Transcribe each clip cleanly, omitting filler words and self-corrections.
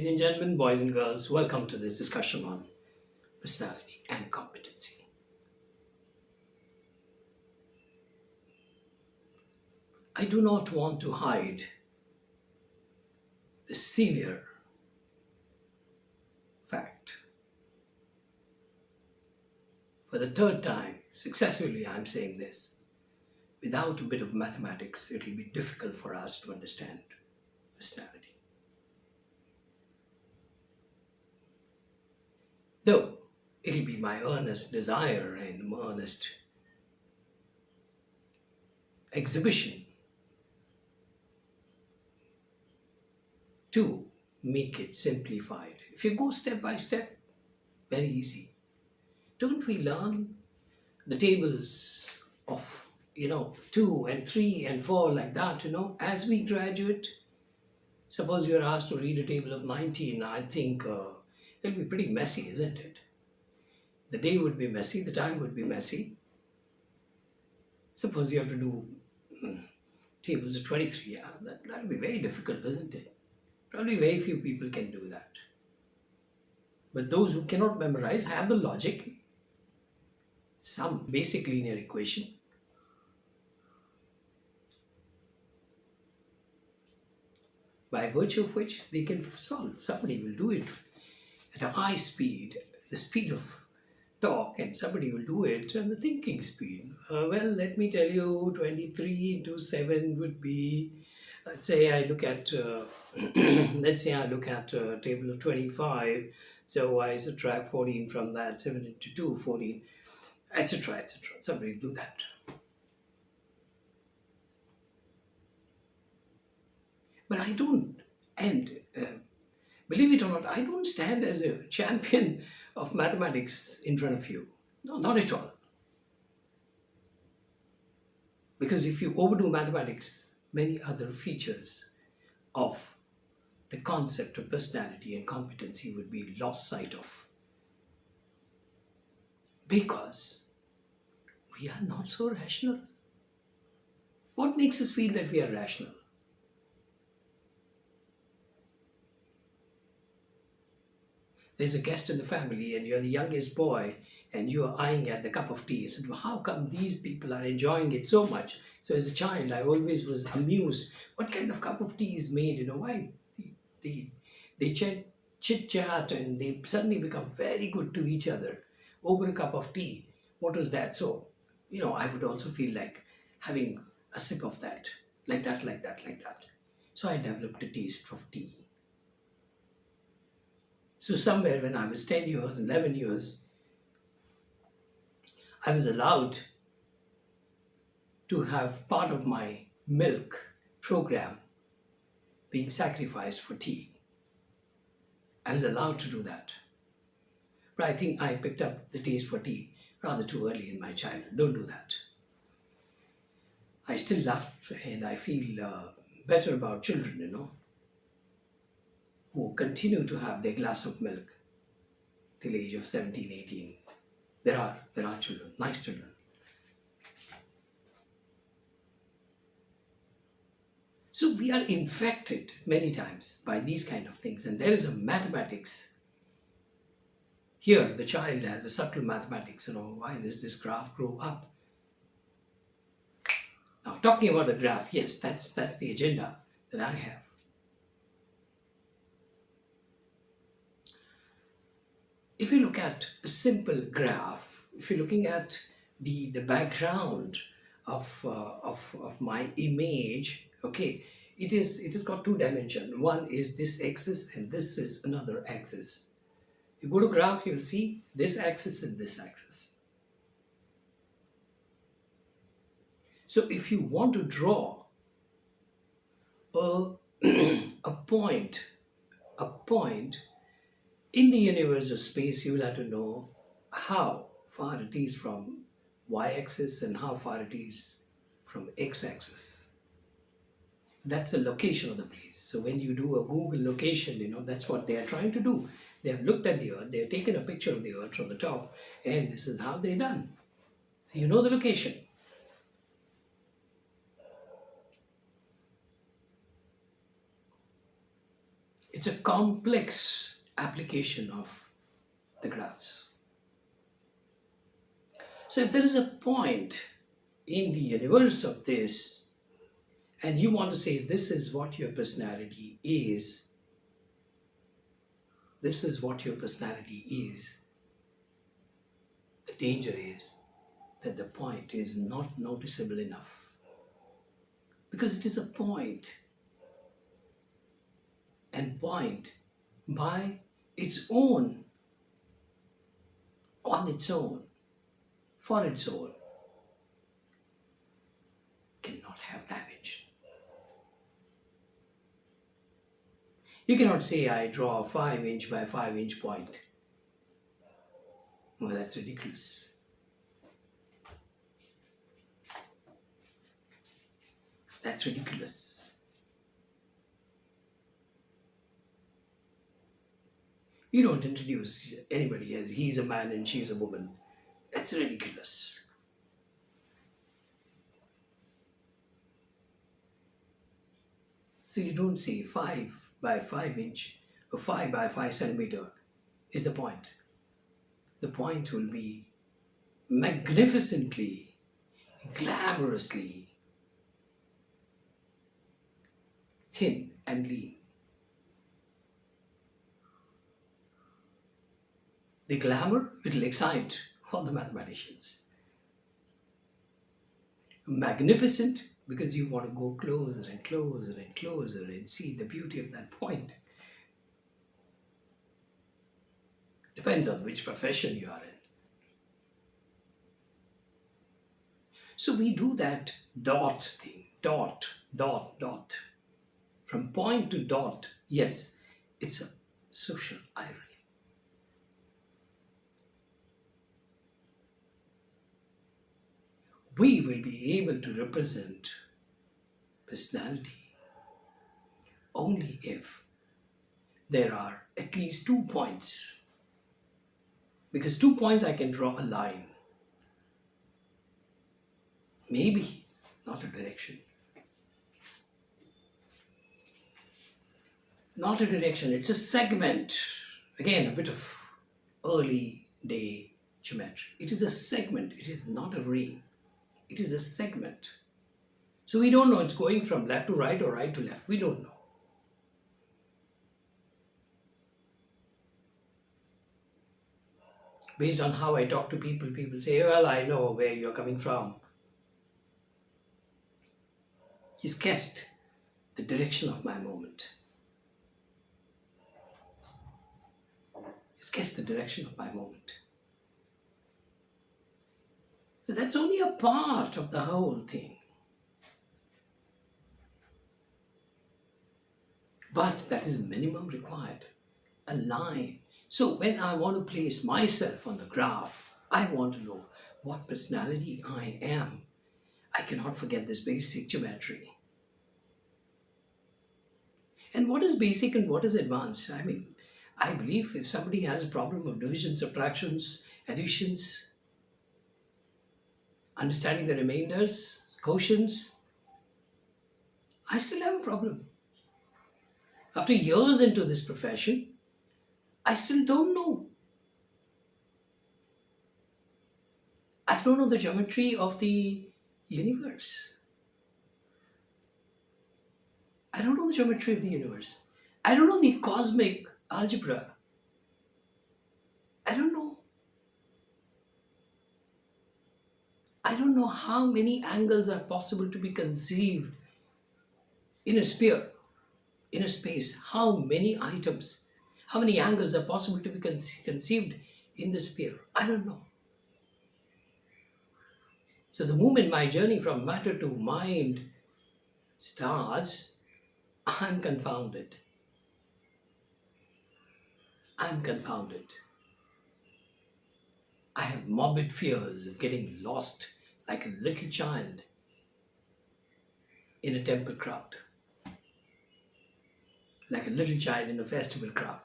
Ladies and gentlemen, boys and girls, welcome to this discussion on personality and competency. I do not want to hide the severe fact. For the third time successively, I'm saying this. Without a bit of mathematics, it will be difficult for us to understand personality. Though it'll be my earnest desire and earnest exhibition to make it simplified. If you go step by step, very easy. Don't we learn the tables of 2 and 3 and 4 like that, as we graduate? Suppose you're asked to read a table of 19. I think it'll be pretty messy, isn't it? The day would be messy, the time would be messy. Suppose you have to do tables of 23. Yeah, that'll be very difficult, isn't it? Probably very few people can do that. But those who cannot memorize have the logic, some basic linear equation. By virtue of which they can solve. Somebody will do it at a high speed, the speed of talk, and somebody will do it at the thinking speed. Let me tell you, 23 into 7 would be, let's say I look at a table of 25, so I subtract 14 from that, 7 into 2, 14, etc., etc. Somebody will do that. But I don't, and believe it or not, I don't stand as a champion of mathematics in front of you. No, not at all. Because if you overdo mathematics, many other features of the concept of personality and competency would be lost sight of. Because we are not so rational. What makes us feel that we are rational? There's a guest in the family and you're the youngest boy and you're eyeing at the cup of tea. So how come these people are enjoying it so much? So as a child, I always was amused. What kind of cup of tea is made? Why they chit chat and they suddenly become very good to each other over a cup of tea. What was that? So, I would also feel like having a sip of that, like that, like that, like that. So I developed a taste of tea. So somewhere when I was 10 years, 11 years, I was allowed to have part of my milk program being sacrificed for tea. I was allowed to do that. But I think I picked up the taste for tea rather too early in my childhood. Don't do that. I still laugh and I feel better about children, who continue to have their glass of milk till the age of 17, 18. There are children, nice children. So we are infected many times by these kind of things, and there is a mathematics. Here, the child has a subtle mathematics, why does this graph grow up? Now, talking about the graph, yes, that's the agenda that I have. If you look at a simple graph, if you're looking at the background of my image, okay, it has got two dimensions. One is this axis and this is another axis. You go to graph, you'll see this axis and this axis. So if you want to draw a point in the universe of space, you will have to know how far it is from y-axis and how far it is from x-axis. That's the location of the place. So when you do a Google location, that's what they are trying to do. They have looked at the earth, they have taken a picture of the earth from the top, and this is how they're done. So you know the location. It's a complex application of the graphs. So if there is a point in the universe of this, and you want to say this is what your personality is, this is what your personality is, the danger is that the point is not noticeable enough. Because it is a point, and point by its own, on its own, for its own, cannot have damage. You cannot say I draw a 5-inch by 5-inch point. Well, that's ridiculous. That's ridiculous. You don't introduce anybody as he's a man and she's a woman. That's ridiculous. So you don't say 5 by 5 inch or 5 by 5 centimeter is the point. The point will be magnificently, glamorously thin and lean. The glamour, it will excite all the mathematicians. Magnificent, because you want to go closer and closer and closer and see the beauty of that point. Depends on which profession you are in. So we do that dot thing, dot, dot, dot. From point to dot, yes, it's a social irony. We will be able to represent personality only if there are at least 2 points. Because 2 points I can draw a line. Maybe, not a direction. Not a direction, it's a segment. Again, a bit of early day geometry. It is a segment, it is not a ray. It is a segment. So we don't know it's going from left to right or right to left. We don't know. Based on how I talk to people, people say, well, I know where you're coming from. He's guessed the direction of my movement. He's guessed the direction of my movement. So that's only a part of the whole thing. But that is minimum required. A line. So when I want to place myself on the graph, I want to know what personality I am. I cannot forget this basic geometry. And what is basic and what is advanced? I mean, I believe if somebody has a problem of division, subtractions, additions, understanding the remainders, quotients, I still have a problem. After years into this profession, I still don't know. I don't know the geometry of the universe. I don't know the geometry of the universe. I don't know the cosmic algebra. I don't know. I don't know how many angles are possible to be conceived in a sphere, in a space. How many items, how many angles are possible to be conceived in the sphere? I don't know. So the moment my journey from matter to mind starts, I'm confounded. I'm confounded. I have morbid fears of getting lost like a little child in a temple crowd. Like a little child in a festival crowd.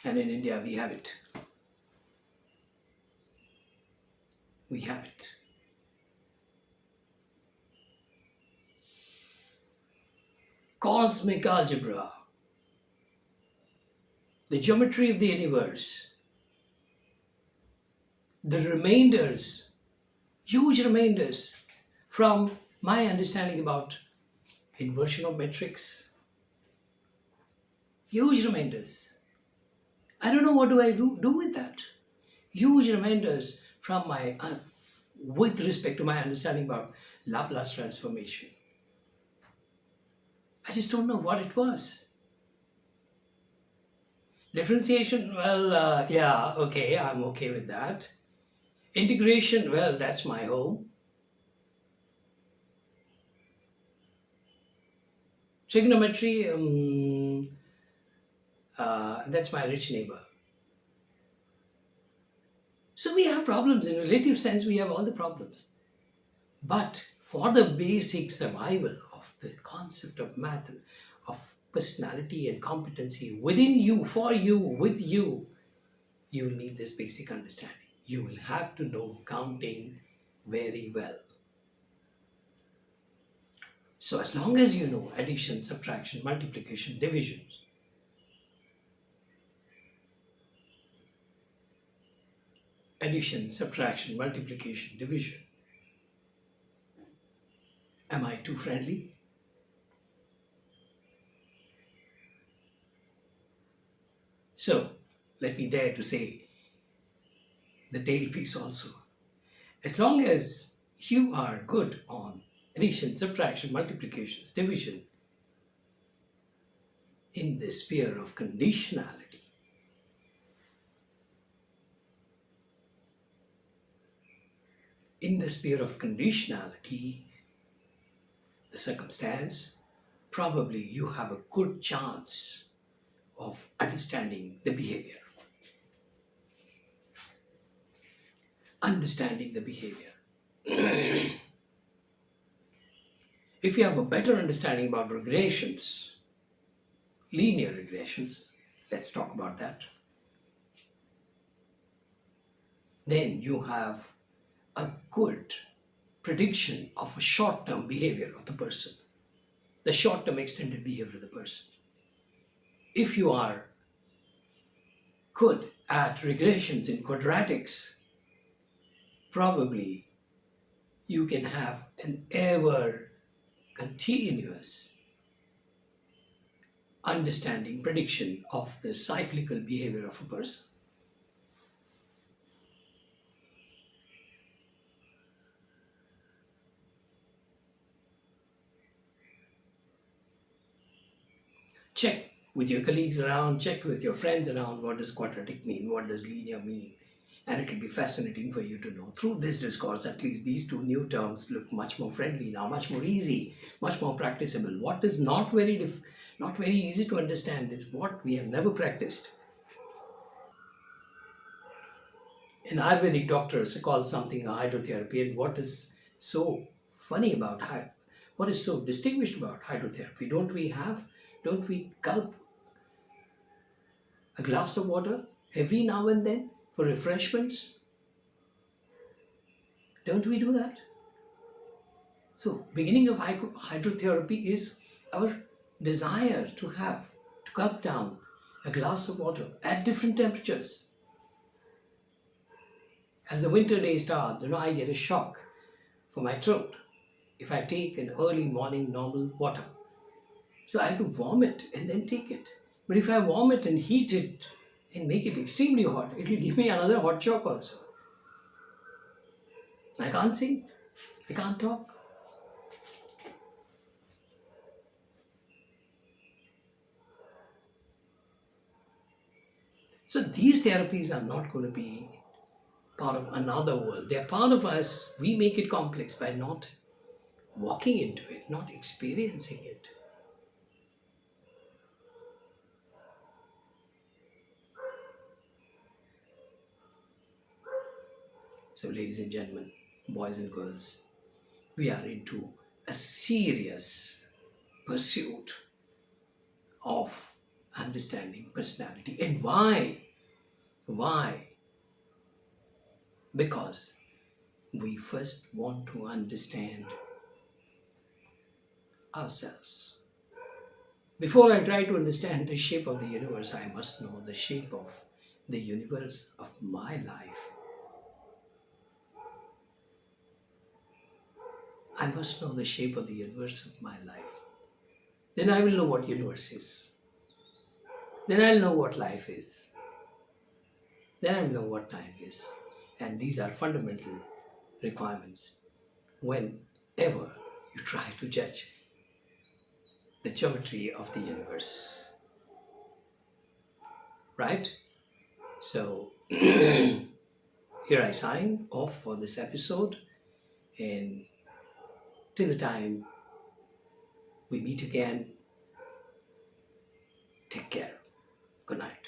And in India we have it. We have it. cosmic algebra, the geometry of the universe, the remainders, huge remainders from my understanding about inversion of metrics, huge remainders. I don't know what do I do with that. Huge remainders from my, with respect to my understanding about Laplace transformation. I just don't know what it was. Differentiation, well, yeah, okay, I'm okay with that. Integration, well, that's my home. Trigonometry, that's my rich neighbor. So we have problems. In relative sense, we have all the problems. But for the basic survival of the concept of math, of personality and competency within you, for you, with you, you will need this basic understanding. You will have to know counting very well. So as long as you know addition, subtraction, multiplication, division, addition, subtraction, multiplication, division. Am I too friendly? So let me dare to say the tail piece also. As long as you are good on addition, subtraction, multiplications, division in the sphere of conditionality, in the sphere of conditionality, the circumstance, probably you have a good chance of understanding the behavior. Understanding the behavior. If you have a better understanding about regressions, linear regressions, let's talk about that, then you have a good prediction of a short-term behavior of the person, the short-term extended behavior of the person. If you are good at regressions in quadratics, probably you can have an ever continuous understanding, prediction of the cyclical behavior of a person. Check with your colleagues around, check with your friends around what does quadratic mean, what does linear mean, and it will be fascinating for you to know. Through this discourse, at least these two new terms look much more friendly now, much more easy, much more practicable. What is not very easy to understand is what we have never practiced. In Ayurvedic doctors call something a hydrotherapy, and what is so funny about what is so distinguished about hydrotherapy? Don't we gulp a glass of water every now and then for refreshments? Don't we do that? So, beginning of hydrotherapy is our desire to gulp down a glass of water at different temperatures. As the winter days start, I get a shock for my throat if I take an early morning normal water. So I have to warm it and then take it. But if I warm it and heat it and make it extremely hot, it will give me another hot shock also. I can't sing, I can't talk. So these therapies are not going to be part of another world. They're part of us. We make it complex by not walking into it, not experiencing it. So, ladies and gentlemen, boys and girls, we are into a serious pursuit of understanding personality. And why? Why? Because we first want to understand ourselves. Before I try to understand the shape of the universe, I must know the shape of the universe of my life. I must know the shape of the universe of my life. Then I will know what universe is. Then I'll know what life is. Then I'll know what time is. And these are fundamental requirements whenever you try to judge the geometry of the universe. Right? So here I sign off for this episode. And till the time we meet again, take care. Good night.